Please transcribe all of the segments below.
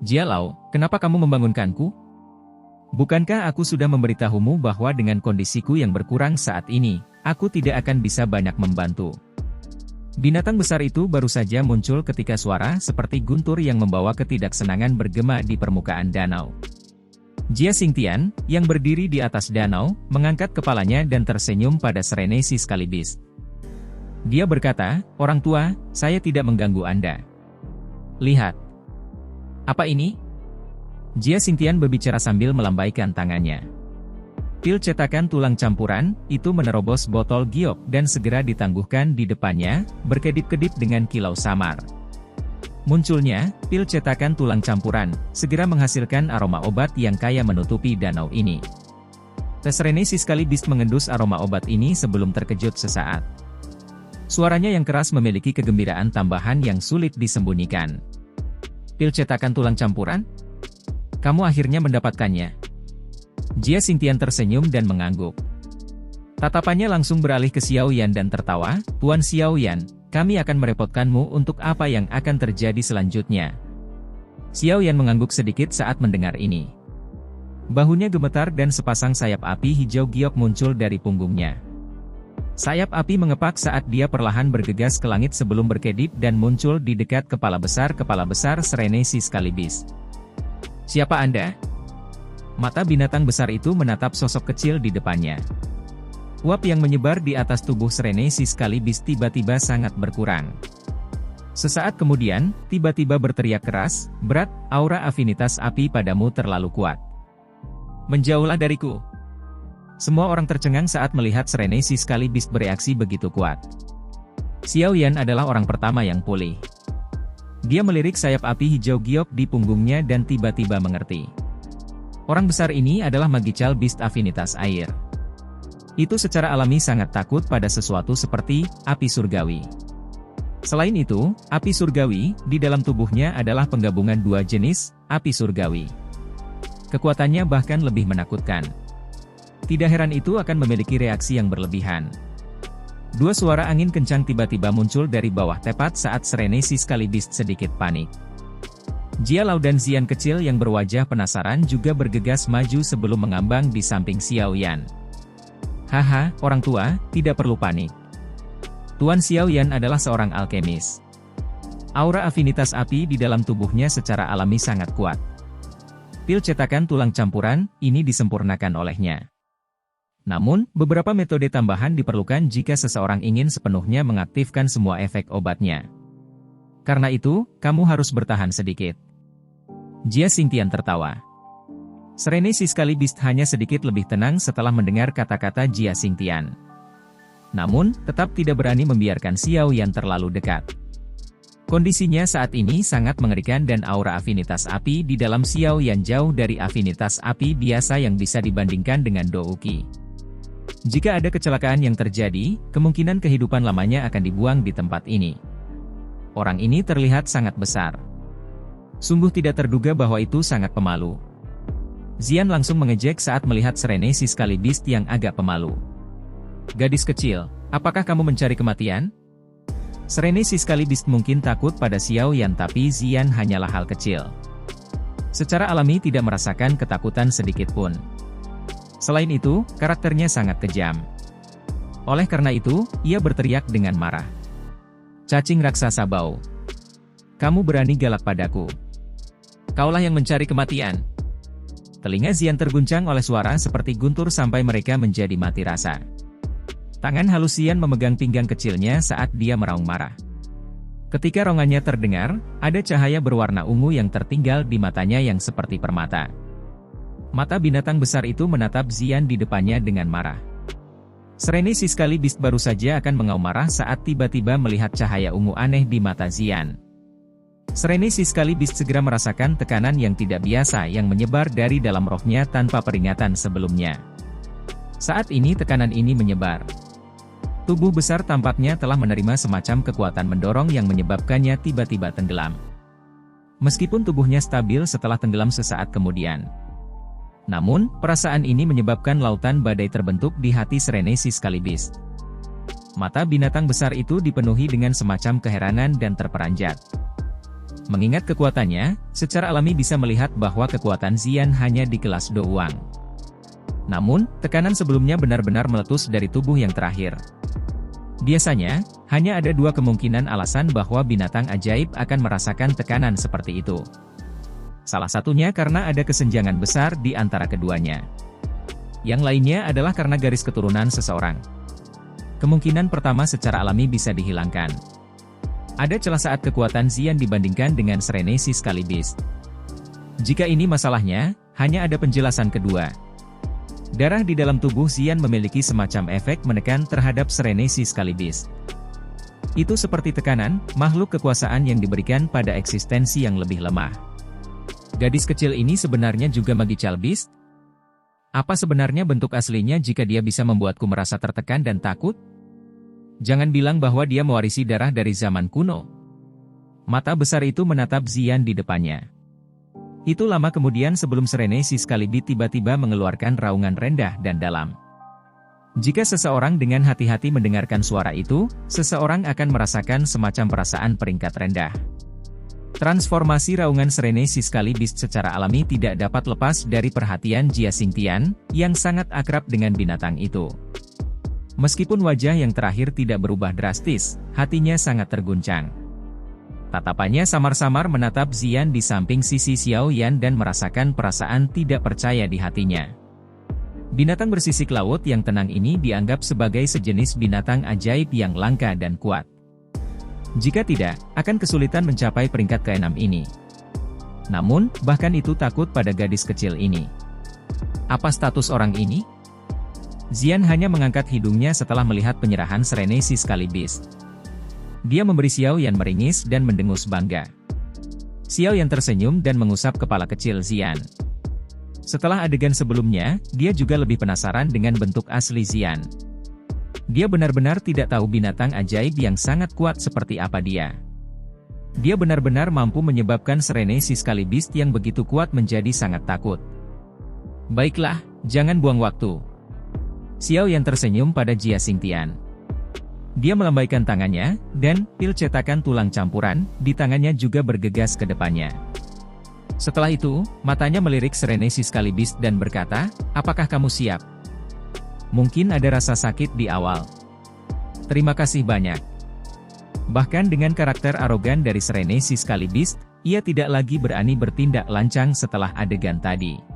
Jialau, kenapa kamu membangunkanku? Bukankah aku sudah memberitahumu bahwa dengan kondisiku yang berkurang saat ini, aku tidak akan bisa banyak membantu. Binatang besar itu baru saja muncul ketika suara seperti guntur yang membawa ketidaksenangan bergema di permukaan danau. Jia Xingtian, yang berdiri di atas danau, mengangkat kepalanya dan tersenyum pada Serenesi Skalibis. Dia berkata, "Orang tua, saya tidak mengganggu Anda. Lihat. Apa ini?" Jia Xingtian berbicara sambil melambaikan tangannya. Pil cetakan tulang campuran, itu menerobos botol giok dan segera ditangguhkan di depannya, berkedip-kedip dengan kilau samar. Munculnya, pil cetakan tulang campuran, segera menghasilkan aroma obat yang kaya menutupi danau ini. Serenesi Skalibis mengendus aroma obat ini sebelum terkejut sesaat. Suaranya yang keras memiliki kegembiraan tambahan yang sulit disembunyikan. Pil cetakan tulang campuran? Kamu akhirnya mendapatkannya. Jia Xingtian tersenyum dan mengangguk. Tatapannya langsung beralih ke Xiao Yan dan tertawa, "Tuan Xiao Yan, kami akan merepotkanmu untuk apa yang akan terjadi selanjutnya." Xiao Yan mengangguk sedikit saat mendengar ini. Bahunya gemetar dan sepasang sayap api hijau giok muncul dari punggungnya. Sayap api mengepak saat dia perlahan bergegas ke langit sebelum berkedip dan muncul di dekat kepala besar Serenesi Skalibis. "Siapa Anda?" Mata binatang besar itu menatap sosok kecil di depannya. Uap yang menyebar di atas tubuh Serenesi Skalibis tiba-tiba sangat berkurang. Sesaat kemudian, tiba-tiba berteriak keras, "Berat, aura afinitas api padamu terlalu kuat. Menjauhlah dariku." Semua orang tercengang saat melihat Serenesi Skalibis bereaksi begitu kuat. Xiao Yan adalah orang pertama yang pulih. Dia melirik sayap api hijau giok di punggungnya dan tiba-tiba mengerti. Orang besar ini adalah Magical Beast Afinitas Air. Itu secara alami sangat takut pada sesuatu seperti api surgawi. Selain itu, api surgawi di dalam tubuhnya adalah penggabungan dua jenis api surgawi. Kekuatannya bahkan lebih menakutkan. Tidak heran itu akan memiliki reaksi yang berlebihan. Dua suara angin kencang tiba-tiba muncul dari bawah tepat saat Serenesi Skalibis sedikit panik. Jialau dan Xian kecil yang berwajah penasaran juga bergegas maju sebelum mengambang di samping Xiao Yan. "Haha, orang tua, tidak perlu panik. Tuan Xiao Yan adalah seorang alkemis. Aura afinitas api di dalam tubuhnya secara alami sangat kuat. Pil cetakan tulang campuran, ini disempurnakan olehnya. Namun, beberapa metode tambahan diperlukan jika seseorang ingin sepenuhnya mengaktifkan semua efek obatnya. Karena itu, kamu harus bertahan sedikit." Jia Xingtian tertawa. Serenesi Skalibis hanya sedikit lebih tenang setelah mendengar kata-kata Jia Xingtian. Namun, tetap tidak berani membiarkan Xiao Yan terlalu dekat. Kondisinya saat ini sangat mengerikan dan aura afinitas api di dalam Xiao Yan jauh dari afinitas api biasa yang bisa dibandingkan dengan Douqi. Jika ada kecelakaan yang terjadi, kemungkinan kehidupan lamanya akan dibuang di tempat ini. Orang ini terlihat sangat besar. Sungguh tidak terduga bahwa itu sangat pemalu. Xian langsung mengejek saat melihat Serenesi Skalibis yang agak pemalu. "Gadis kecil, apakah kamu mencari kematian?" Serenesi Skalibis mungkin takut pada Xiao Yan tapi Xian hanyalah hal kecil. Secara alami tidak merasakan ketakutan sedikit pun. Selain itu, karakternya sangat kejam. Oleh karena itu, ia berteriak dengan marah. "Cacing raksasa bau. Kamu berani galak padaku. Kaulah yang mencari kematian." Telinga Xian terguncang oleh suara seperti guntur sampai mereka menjadi mati rasa. Tangan halus Xian memegang pinggang kecilnya saat dia meraung marah. Ketika rongannya terdengar, ada cahaya berwarna ungu yang tertinggal di matanya yang seperti permata. Mata binatang besar itu menatap Xian di depannya dengan marah. Serenesi Skalibis baru saja akan mengaum marah saat tiba-tiba melihat cahaya ungu aneh di mata Xian. Serenesi Skalibis segera merasakan tekanan yang tidak biasa yang menyebar dari dalam rohnya tanpa peringatan sebelumnya. Saat ini tekanan ini menyebar. Tubuh besar tampaknya telah menerima semacam kekuatan mendorong yang menyebabkannya tiba-tiba tenggelam. Meskipun tubuhnya stabil setelah tenggelam sesaat kemudian. Namun, perasaan ini menyebabkan lautan badai terbentuk di hati Serenesi Skalibis. Mata binatang besar itu dipenuhi dengan semacam keheranan dan terperanjat. Mengingat kekuatannya, secara alami bisa melihat bahwa kekuatan Xian hanya di kelas Douang. Namun, tekanan sebelumnya benar-benar meletus dari tubuh yang terakhir. Biasanya, hanya ada dua kemungkinan alasan bahwa binatang ajaib akan merasakan tekanan seperti itu. Salah satunya karena ada kesenjangan besar di antara keduanya. Yang lainnya adalah karena garis keturunan seseorang. Kemungkinan pertama secara alami bisa dihilangkan. Ada celah saat kekuatan Xian dibandingkan dengan Serenesi Sky Beast. Jika ini masalahnya, hanya ada penjelasan kedua. Darah di dalam tubuh Xian memiliki semacam efek menekan terhadap Serenesi Sky Beast. Itu seperti tekanan, makhluk kekuasaan yang diberikan pada eksistensi yang lebih lemah. Gadis kecil ini sebenarnya juga Magical Beast? Apa sebenarnya bentuk aslinya jika dia bisa membuatku merasa tertekan dan takut? Jangan bilang bahwa dia mewarisi darah dari zaman kuno. Mata besar itu menatap Xian di depannya. Itu lama kemudian sebelum Serenesi Sky Beast tiba-tiba mengeluarkan raungan rendah dan dalam. Jika seseorang dengan hati-hati mendengarkan suara itu, seseorang akan merasakan semacam perasaan peringkat rendah. Transformasi raungan Serenesi Sky Beast secara alami tidak dapat lepas dari perhatian Jia Xingtian, yang sangat akrab dengan binatang itu. Meskipun wajah yang terakhir tidak berubah drastis, hatinya sangat terguncang. Tatapannya samar-samar menatap Xian di samping sisi Xiao Yan dan merasakan perasaan tidak percaya di hatinya. Binatang bersisik laut yang tenang ini dianggap sebagai sejenis binatang ajaib yang langka dan kuat. Jika tidak, akan kesulitan mencapai peringkat ke-6 ini. Namun, bahkan itu takut pada gadis kecil ini. Apa status orang ini? Xian hanya mengangkat hidungnya setelah melihat penyerahan Serenesi Sky Beast. Dia memberi Xiao Yan meringis dan mendengus bangga. Xiao Yan tersenyum dan mengusap kepala kecil Xian. Setelah adegan sebelumnya, dia juga lebih penasaran dengan bentuk asli Xian. Dia benar-benar tidak tahu binatang ajaib yang sangat kuat seperti apa dia. Dia benar-benar mampu menyebabkan Serenesi Sky Beast yang begitu kuat menjadi sangat takut. Baiklah, jangan buang waktu. Xiao Yan tersenyum pada Jia Xingtian. Dia melambaikan tangannya, dan pil cetakan tulang campuran di tangannya juga bergegas ke depannya. Setelah itu, matanya melirik Serenesi Sky Beast dan berkata, "Apakah kamu siap? Mungkin ada rasa sakit di awal. Terima kasih banyak." Bahkan dengan karakter arogan dari Serenesi Sky Beast, ia tidak lagi berani bertindak lancang setelah adegan tadi.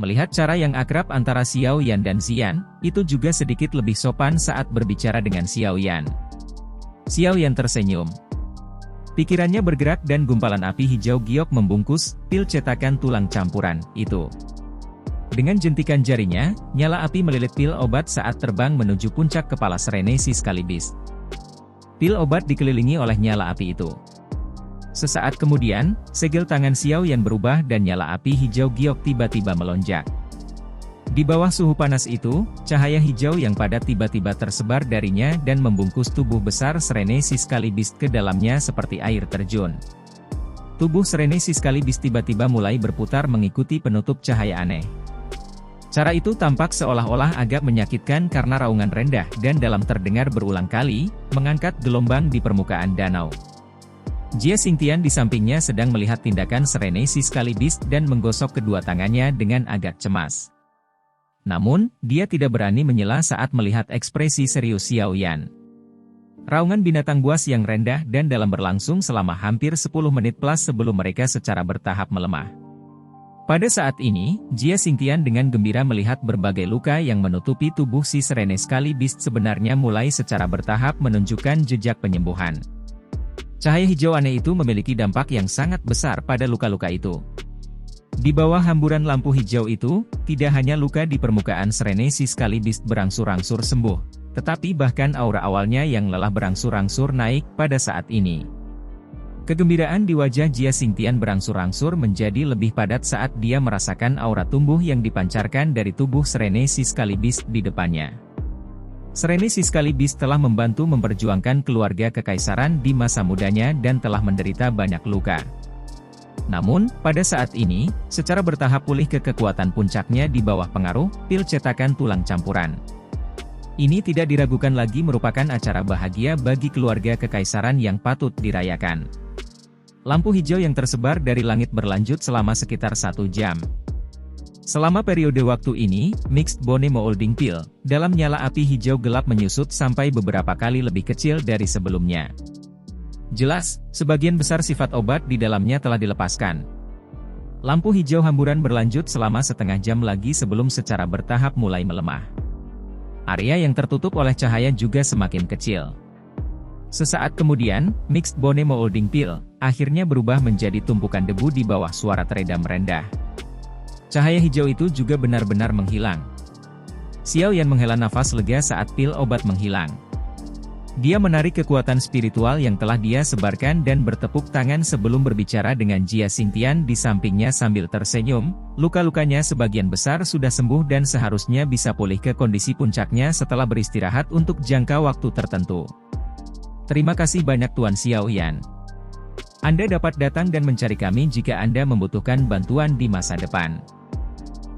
Melihat cara yang akrab antara Xiao Yan dan Xian, itu juga sedikit lebih sopan saat berbicara dengan Xiao Yan. Xiao Yan tersenyum. Pikirannya bergerak dan gumpalan api hijau giok membungkus pil cetakan tulang campuran itu. Dengan jentikan jarinya, nyala api melilit pil obat saat terbang menuju puncak kepala Serenesi Sky Beast. Pil obat dikelilingi oleh nyala api itu. Sesaat kemudian, segel tangan Xiao Yan berubah dan nyala api hijau giok tiba-tiba melonjak. Di bawah suhu panas itu, cahaya hijau yang padat tiba-tiba tersebar darinya dan membungkus tubuh besar Serenesi Sky Beast ke dalamnya seperti air terjun. Tubuh Serenesi Sky Beast tiba-tiba mulai berputar mengikuti penutup cahaya aneh. Cara itu tampak seolah-olah agak menyakitkan karena raungan rendah dan dalam terdengar berulang kali, mengangkat gelombang di permukaan danau. Jia Xingtian di sampingnya sedang melihat tindakan Serenesi Sky Beast dan menggosok kedua tangannya dengan agak cemas. Namun, dia tidak berani menyela saat melihat ekspresi serius Xiao Yan. Raungan binatang buas yang rendah dan dalam berlangsung selama hampir 10 menit plus sebelum mereka secara bertahap melemah. Pada saat ini, Jia Xingtian dengan gembira melihat berbagai luka yang menutupi tubuh si Serenesi Sky Beast sebenarnya mulai secara bertahap menunjukkan jejak penyembuhan. Cahaya hijau aneh itu memiliki dampak yang sangat besar pada luka-luka itu. Di bawah hamburan lampu hijau itu, tidak hanya luka di permukaan Serenesi Sky Beast berangsur-angsur sembuh, tetapi bahkan aura awalnya yang lelah berangsur-angsur naik pada saat ini. Kegembiraan di wajah Jia Xingtian berangsur-angsur menjadi lebih padat saat dia merasakan aura tumbuh yang dipancarkan dari tubuh Serenesi Sky Beast di depannya. Serenesi Sky Beast telah membantu memperjuangkan keluarga kekaisaran di masa mudanya dan telah menderita banyak luka. Namun, pada saat ini, secara bertahap pulih ke kekuatan puncaknya di bawah pengaruh pil cetakan tulang campuran. Ini tidak diragukan lagi merupakan acara bahagia bagi keluarga kekaisaran yang patut dirayakan. Lampu hijau yang tersebar dari langit berlanjut selama sekitar 1 jam. Selama periode waktu ini, Mixed Bone Molding Pill, dalam nyala api hijau gelap menyusut sampai beberapa kali lebih kecil dari sebelumnya. Jelas, sebagian besar sifat obat di dalamnya telah dilepaskan. Lampu hijau hamburan berlanjut selama setengah jam lagi sebelum secara bertahap mulai melemah. Area yang tertutup oleh cahaya juga semakin kecil. Sesaat kemudian, Mixed Bone Molding Pill akhirnya berubah menjadi tumpukan debu di bawah suara teredam rendah. Cahaya hijau itu juga benar-benar menghilang. Xiao Yan menghela nafas lega saat pil obat menghilang. Dia menarik kekuatan spiritual yang telah dia sebarkan dan bertepuk tangan sebelum berbicara dengan Jia Xingtian di sampingnya sambil tersenyum. Luka-lukanya sebagian besar sudah sembuh dan seharusnya bisa pulih ke kondisi puncaknya setelah beristirahat untuk jangka waktu tertentu. Terima kasih banyak Tuan Xiao Yan. Anda dapat datang dan mencari kami jika Anda membutuhkan bantuan di masa depan.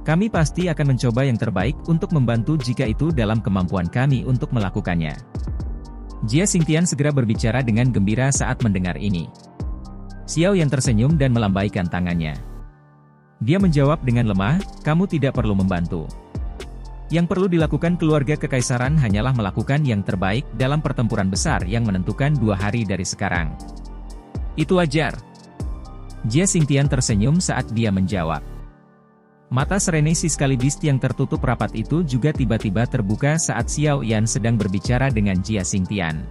Kami pasti akan mencoba yang terbaik untuk membantu jika itu dalam kemampuan kami untuk melakukannya. Jia Xingtian segera berbicara dengan gembira saat mendengar ini. Xiao Yan tersenyum dan melambaikan tangannya. Dia menjawab dengan lemah, kamu tidak perlu membantu. Yang perlu dilakukan keluarga kekaisaran hanyalah melakukan yang terbaik dalam pertempuran besar yang menentukan 2 hari dari sekarang. Itu wajar. Jia Xingtian tersenyum saat dia menjawab. Mata Serene Excalibur yang tertutup rapat itu juga tiba-tiba terbuka saat Xiao Yan sedang berbicara dengan Jia Xingtian.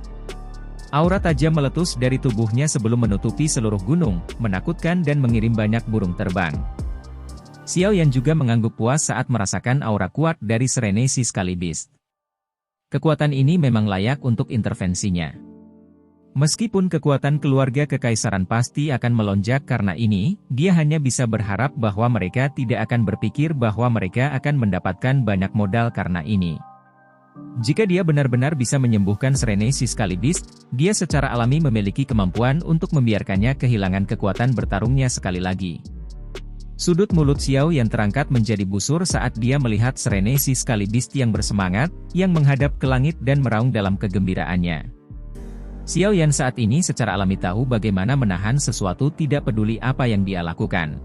Aura tajam meletus dari tubuhnya sebelum menutupi seluruh gunung, menakutkan dan mengirim banyak burung terbang. Xiao Yan juga mengangguk puas saat merasakan aura kuat dari Serene Excalibur. Kekuatan ini memang layak untuk intervensinya. Meskipun kekuatan keluarga kekaisaran pasti akan melonjak karena ini, dia hanya bisa berharap bahwa mereka tidak akan berpikir bahwa mereka akan mendapatkan banyak modal karena ini. Jika dia benar-benar bisa menyembuhkan Serene Excalibur, dia secara alami memiliki kemampuan untuk membiarkannya kehilangan kekuatan bertarungnya sekali lagi. Sudut mulut Xiao yang terangkat menjadi busur saat dia melihat Serene Excalibur yang bersemangat, yang menghadap ke langit dan meraung dalam kegembiraannya. Xiao Yan saat ini secara alami tahu bagaimana menahan sesuatu tidak peduli apa yang dia lakukan.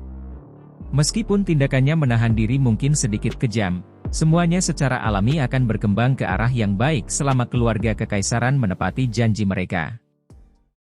Meskipun tindakannya menahan diri mungkin sedikit kejam, semuanya secara alami akan berkembang ke arah yang baik selama keluarga kekaisaran menepati janji mereka.